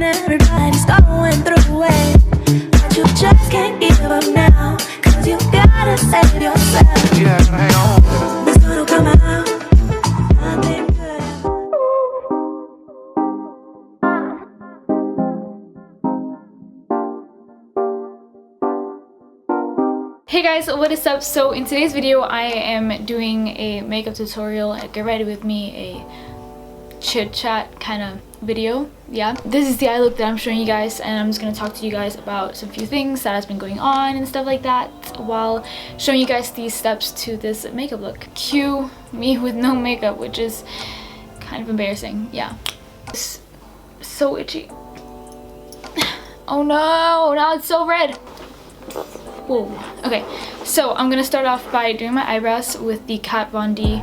and everybody's going through it, but you just can't give up now, cause you gotta save yourself. Yeah, hang on. This gonna come out. Nothing good. Hey guys, what is up? So in today's video I am doing a makeup tutorial, a get ready with me, a chit chat kind of video. Yeah, this is the eye look that I'm showing you guys, and I'm just going to talk to you guys about some few things that has been going on and stuff like that while showing you guys these steps to this makeup look. Cue me with no makeup, which is kind of embarrassing. Yeah, it's so itchy. Oh no, now it's so red. Whoa. Okay, so I'm gonna start off by doing my eyebrows with the Kat Von D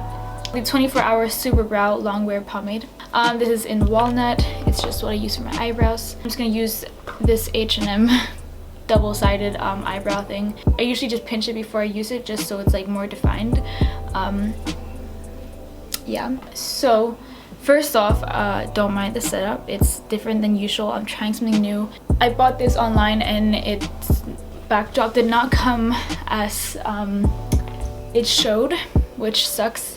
the 24-hour Super Brow Long Wear Pomade. This is in Walnut. It's just what I use for my eyebrows. I'm just gonna use this H&M double-sided eyebrow thing. I usually just pinch it before I use it, just so it's like more defined. Yeah, so first off, don't mind the setup. It's different than usual. I'm trying something new. I bought this online and its backdrop did not come as it showed, which sucks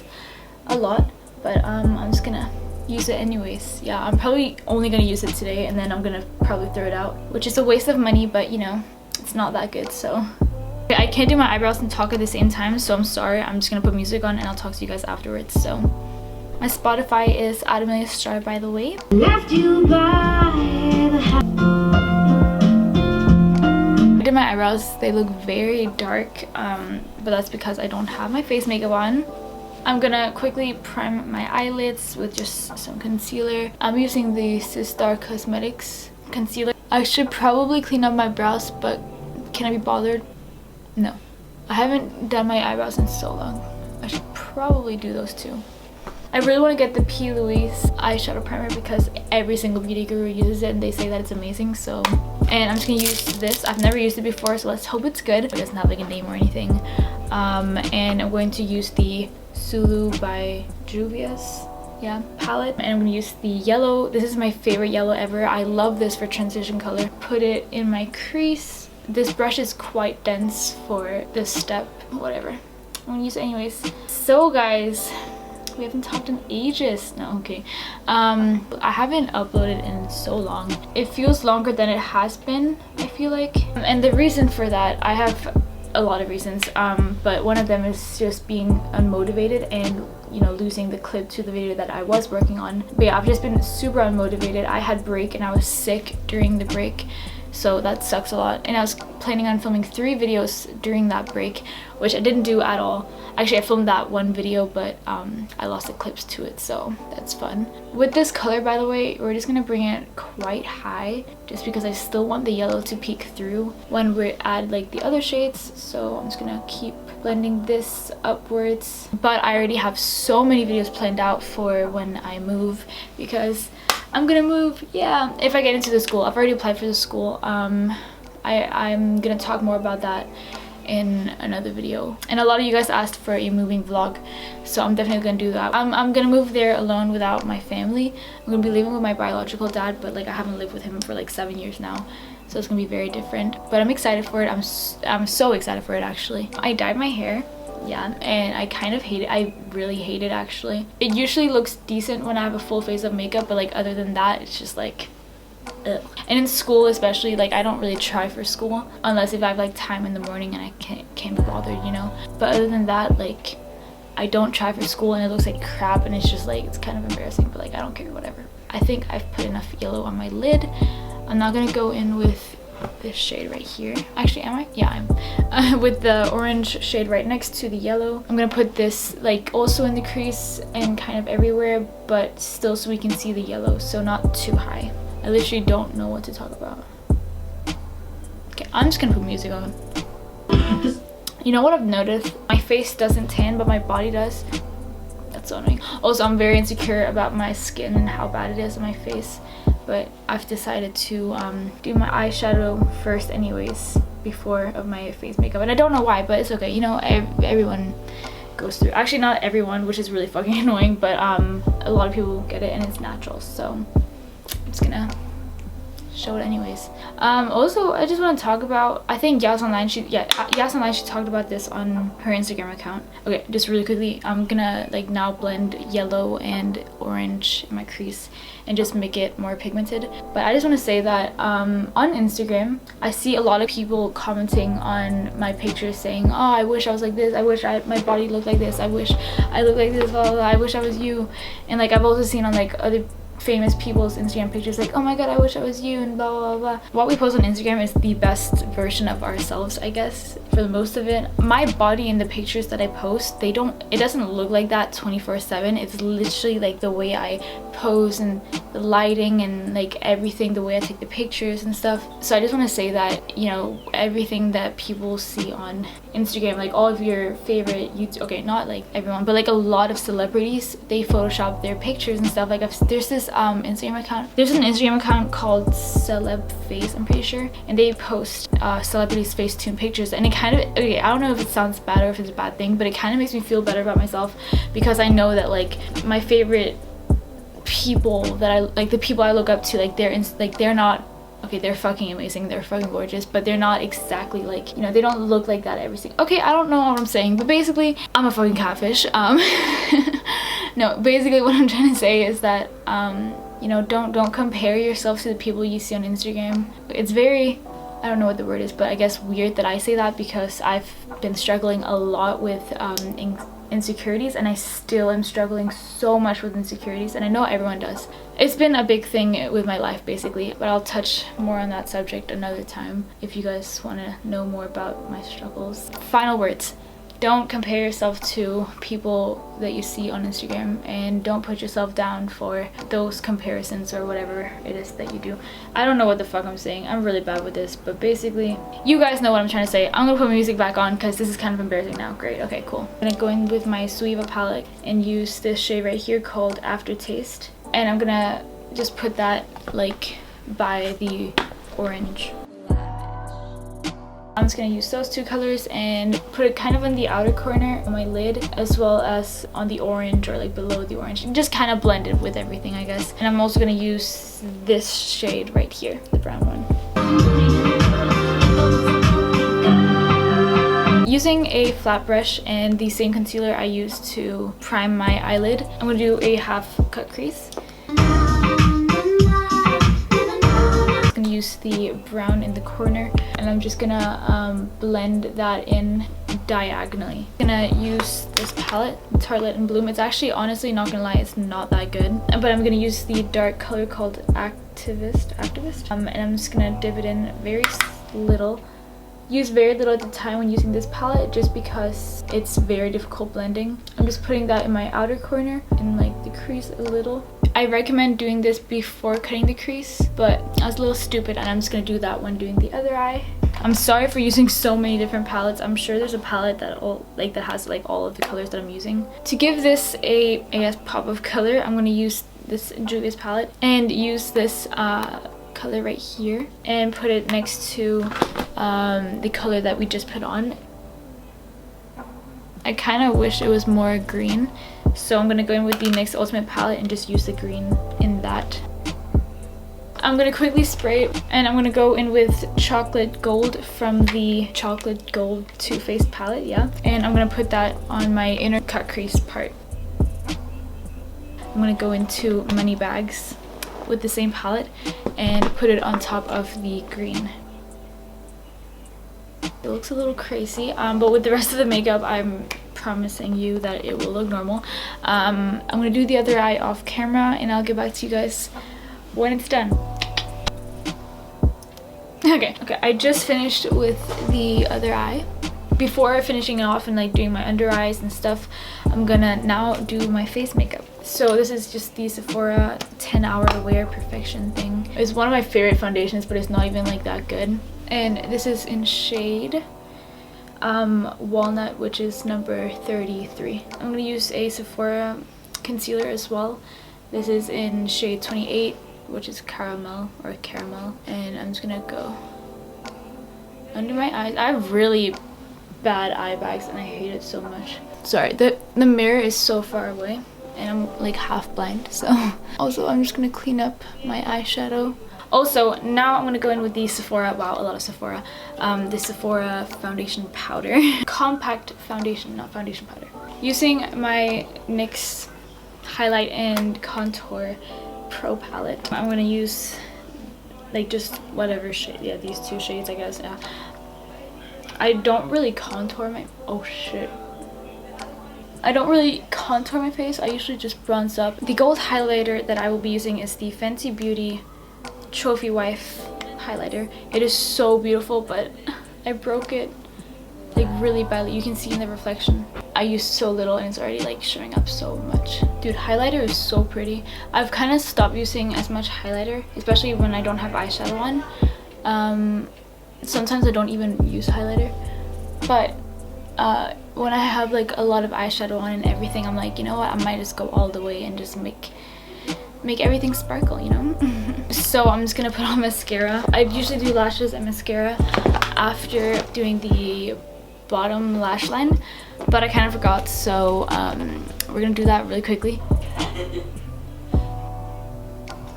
a lot, but I'm just gonna use it anyways. Yeah, I'm probably only gonna use it today and then I'm gonna probably throw it out, which is a waste of money, but you know, it's not that good. So okay, I can't do my eyebrows and talk at the same time, so I'm sorry. I'm just gonna put music on and I'll talk to you guys afterwards. So my Spotify is amaliestarss, by the way. Left you by the I did my eyebrows. They look very dark, but that's because I don't have my face makeup on. I'm gonna quickly prime my eyelids with just some concealer. I'm using the Sistar Cosmetics concealer. I should probably clean up my brows, but can I be bothered? No. I haven't done my eyebrows in so long. I should probably do those too. I really want to get the P. Louise eyeshadow primer because every single beauty guru uses it and they say that it's amazing. So, and I'm just gonna use this. I've never used it before, so let's hope it's good. It doesn't have like a name or anything. And I'm going to use the Sulu by Juvia's palette, and I'm gonna use the yellow. This is my favorite yellow ever. I love this for transition color. Put it in my crease. This brush is quite dense for this step. Whatever, I'm gonna use it anyways. So guys, we haven't talked in ages. No, okay. I haven't uploaded in so long. It feels longer than it has been, I feel like. And the reason for that, I have a lot of reasons, but one of them is just being unmotivated and, you know, losing the clip to the video that I was working on. But yeah, I've just been super unmotivated. I had break and I was sick during the break, so that sucks a lot. And I was planning on filming 3 videos during that break, which I didn't do at all. Actually, I filmed that one video, but I lost the clips to it, so that's fun. With this color, by the way, we're just gonna bring it quite high, just because I still want the yellow to peek through when we add like the other shades. So I'm just gonna keep blending this upwards. But I already have so many videos planned out for when I move, because I'm gonna move, yeah, if I get into the school. I've already applied for the school. I'm gonna talk more about that in another video, and a lot of you guys asked for a moving vlog, so I'm definitely gonna do that. I'm gonna move there alone without my family. I'm gonna be living with my biological dad, but like I haven't lived with him for like 7 years now, so it's gonna be very different. But I'm excited for it. I'm so excited for it, actually. I dyed my hair, yeah, and I kind of hate it. I really hate it, actually. It usually looks decent when I have a full face of makeup, but like other than that, it's just like ugh. And in school especially, like I don't really try for school unless if I have like time in the morning and I can't be bothered, you know. But other than that, like I don't try for school and it looks like crap, and it's just like, it's kind of embarrassing, but like I don't care, whatever. I think I've put enough yellow on my lid. I'm not gonna go in with this shade right here. Actually, am I? Yeah, I'm with the orange shade right next to the yellow. I'm gonna put this like also in the crease and kind of everywhere, but still so we can see the yellow, so not too high. I literally don't know what to talk about. Okay, I'm just gonna put music on. You know what I've noticed? My face doesn't tan, but my body does. That's so annoying. Also, I'm very insecure about my skin and how bad it is on my face, but I've decided to do my eyeshadow first anyways before of my face makeup, and I don't know why, but it's okay. You know, everyone goes through, actually not everyone, which is really fucking annoying, but a lot of people get it and it's natural. So I'm just gonna show it anyways. Also, I just want to talk about, I think Yas Online, she talked about this on her Instagram account. Okay, just really quickly, I'm gonna like now blend yellow and orange in my crease and just make it more pigmented. But I just want to say that on Instagram, I see a lot of people commenting on my pictures saying, oh, I wish I was like this, I wish my body looked like this, I wish I looked like this, blah, blah, blah. I wish I was you. And like I've also seen on like other famous people's Instagram pictures like, oh my god, I wish I was you, and blah blah blah. What we post on Instagram is the best version of ourselves, I guess, for the most of it. My body in the pictures that I post, it doesn't look like that 24/7. It's literally like the way I pose and the lighting and like everything, the way I take the pictures and stuff. So I just want to say that, you know, everything that people see on Instagram, like all of your favorite YouTube, okay, not like everyone, but like a lot of celebrities, they Photoshop their pictures and stuff. Like there's this Instagram account. There's an Instagram account called Celeb Face, I'm pretty sure, and they post celebrities' Facetune pictures, and it kind of, okay, I don't know if it sounds bad or if it's a bad thing, but it kind of makes me feel better about myself because I know that like my favorite people that I like, the people I look up to, like they're not, okay, they're fucking amazing, they're fucking gorgeous, but they're not exactly like, you know, they don't look like that every single, okay, I don't know what I'm saying, but basically I'm a fucking catfish. No, basically what I'm trying to say is that you know, don't compare yourself to the people you see on Instagram. It's very, I don't know what the word is, but I guess weird that I say that because I've been struggling a lot with insecurities, and I still am struggling so much with insecurities, and I know everyone does. It's been a big thing with my life basically, but I'll touch more on that subject another time if you guys want to know more about my struggles. Final words. Don't compare yourself to people that you see on Instagram, and don't put yourself down for those comparisons or whatever it is that you do. I don't know what the fuck I'm saying. I'm really bad with this, but basically, you guys know what I'm trying to say. I'm gonna put my music back on because this is kind of embarrassing now. Great, okay, cool. I'm gonna go in with my Suiva palette and use this shade right here called Aftertaste. And I'm gonna just put that like by the orange. I'm just going to use those two colors and put it kind of in the outer corner of my lid, as well as on the orange or like below the orange. Just kind of blend it with everything, I guess. And I'm also going to use this shade right here, the brown one. Using a flat brush and the same concealer I used to prime my eyelid, I'm going to do a half cut crease. Use the brown in the corner, and I'm just gonna blend that in diagonally. I'm gonna use this palette, Tartelette and Bloom. It's actually, honestly, not gonna lie, it's not that good, but I'm gonna use the dark color called Activist, and I'm just gonna dip it in very little. Use very little at the time when using this palette just because it's very difficult blending. I'm just putting that in my outer corner and like the crease a little. I recommend doing this before cutting the crease, but I was a little stupid and I'm just gonna do that when doing the other eye. I'm sorry for using so many different palettes. I'm sure there's a palette that has like all of the colors that I'm using. To give this a, I guess, pop of color, I'm gonna use this Julia's palette and use this color right here and put it next to the color that we just put on. I kind of wish it was more green, so I'm gonna go in with the NYX Ultimate palette and just use the green in that. I'm gonna quickly spray it, and I'm gonna go in with Chocolate Gold from the Chocolate Gold Too Faced palette, yeah, and I'm gonna put that on my inner cut crease part. I'm gonna go into Money Bags with the same palette and put it on top of the green. It looks a little crazy, but with the rest of the makeup, I'm promising you that it will look normal. I'm gonna do the other eye off camera, and I'll get back to you guys when it's done. Okay, I just finished with the other eye. Before finishing it off and like doing my under eyes and stuff, I'm gonna now do my face makeup. So this is just the Sephora 10-hour wear perfection thing. It's one of my favorite foundations, but it's not even like that good. And this is in shade Walnut, which is number 33. I'm gonna use a Sephora concealer as well. This is in shade 28, which is caramel, and I'm just gonna go under my eyes. I have really bad eye bags and I hate it so much. Sorry, the mirror is so far away and I'm like half blind, so also I'm just gonna clean up my eyeshadow. Also, now I'm gonna go in with the Sephora, wow, a lot of Sephora, the Sephora foundation powder. Compact foundation, not foundation powder. Using my NYX highlight and contour pro palette, I'm gonna use like just whatever shade, yeah, these two shades, I guess. Yeah, I don't really contour my, oh shit, I don't really contour my face. I usually just bronze up. The gold highlighter that I will be using is the Fenty Beauty Trophy Wife highlighter. It is so beautiful, but I broke it like really badly. You can see in the reflection I used so little and it's already like showing up so much. Dude, highlighter is so pretty. I've kind of stopped using as much highlighter, especially when I don't have eyeshadow on. Sometimes I don't even use highlighter, but when I have like a lot of eyeshadow on and everything, I'm like, you know what, I might just go all the way and just make everything sparkle, you know. So I'm just gonna put on mascara. I usually do lashes and mascara after doing the bottom lash line, but I kind of forgot, so we're gonna do that really quickly.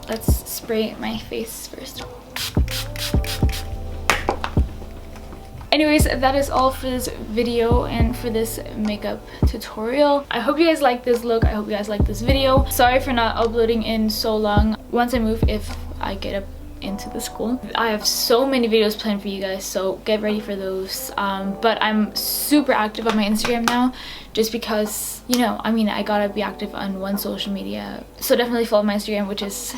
Let's spray my face first. Anyways, that is all for this video and for this makeup tutorial. I hope you guys like this look. I hope you guys like this video. Sorry for not uploading in so long. Once I move, if I get up into the school, I have so many videos planned for you guys, so get ready for those. But I'm super active on my Instagram now, just because, you know, I mean, I gotta be active on one social media. So definitely follow my Instagram, which is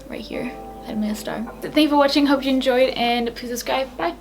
right here, @amaliestarss. Thank you for watching. Hope you enjoyed, and please subscribe. Bye.